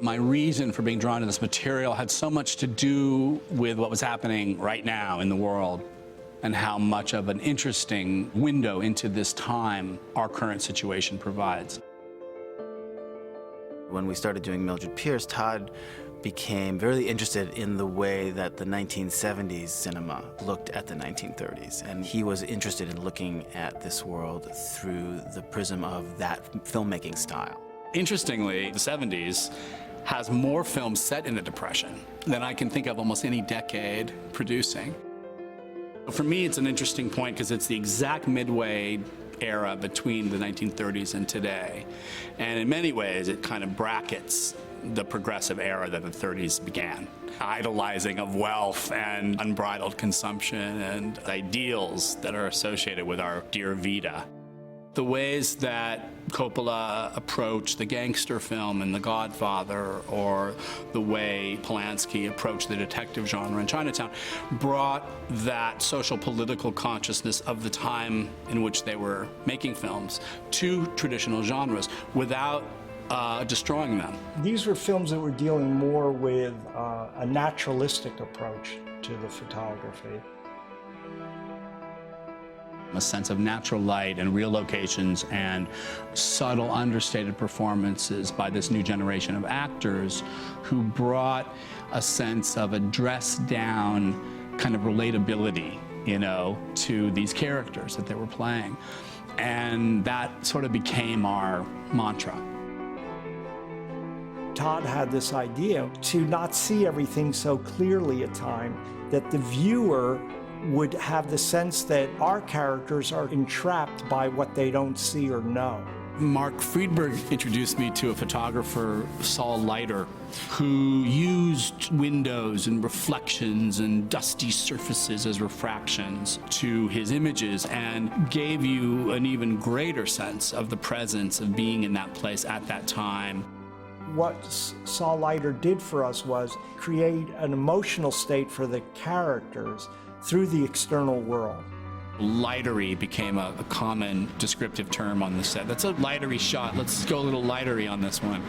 My reason for being drawn to this material had so much to do with what was happening right now in the world and how much of an interesting window into this time our current situation provides. When we started doing Mildred Pierce, Todd became very interested in the way that the 1970s cinema looked at the 1930s. And he was interested in looking at this world through the prism of that filmmaking style. Interestingly, the 70s has more films set in the Depression than I can think of almost any decade producing. For me, it's an interesting point because it's the exact midway era between the 1930s and today. And in many ways, it kind of brackets the progressive era that the 30s began. Idolizing of wealth and unbridled consumption and ideals that are associated with our dear Vita. The ways that Coppola approached the gangster film in The Godfather, or the way Polanski approached the detective genre in Chinatown, brought that social political consciousness of the time in which they were making films to traditional genres without destroying them. These were films that were dealing more with a naturalistic approach to the photography. A sense of natural light and real locations and subtle, understated performances by this new generation of actors who brought a sense of a dressed-down kind of relatability, you know, to these characters that they were playing. And that sort of became our mantra. Todd had this idea to not see everything so clearly at times, that the viewer would have the sense that our characters are entrapped by what they don't see or know. Mark Friedberg introduced me to a photographer, Saul Leiter, who used windows and reflections and dusty surfaces as refractions to his images and gave you an even greater sense of the presence of being in that place at that time. What Saul Leiter did for us was create an emotional state for the characters through the external world. Lightery became a common descriptive term on the set. That's a lightery shot. Let's go a little lightery on this one.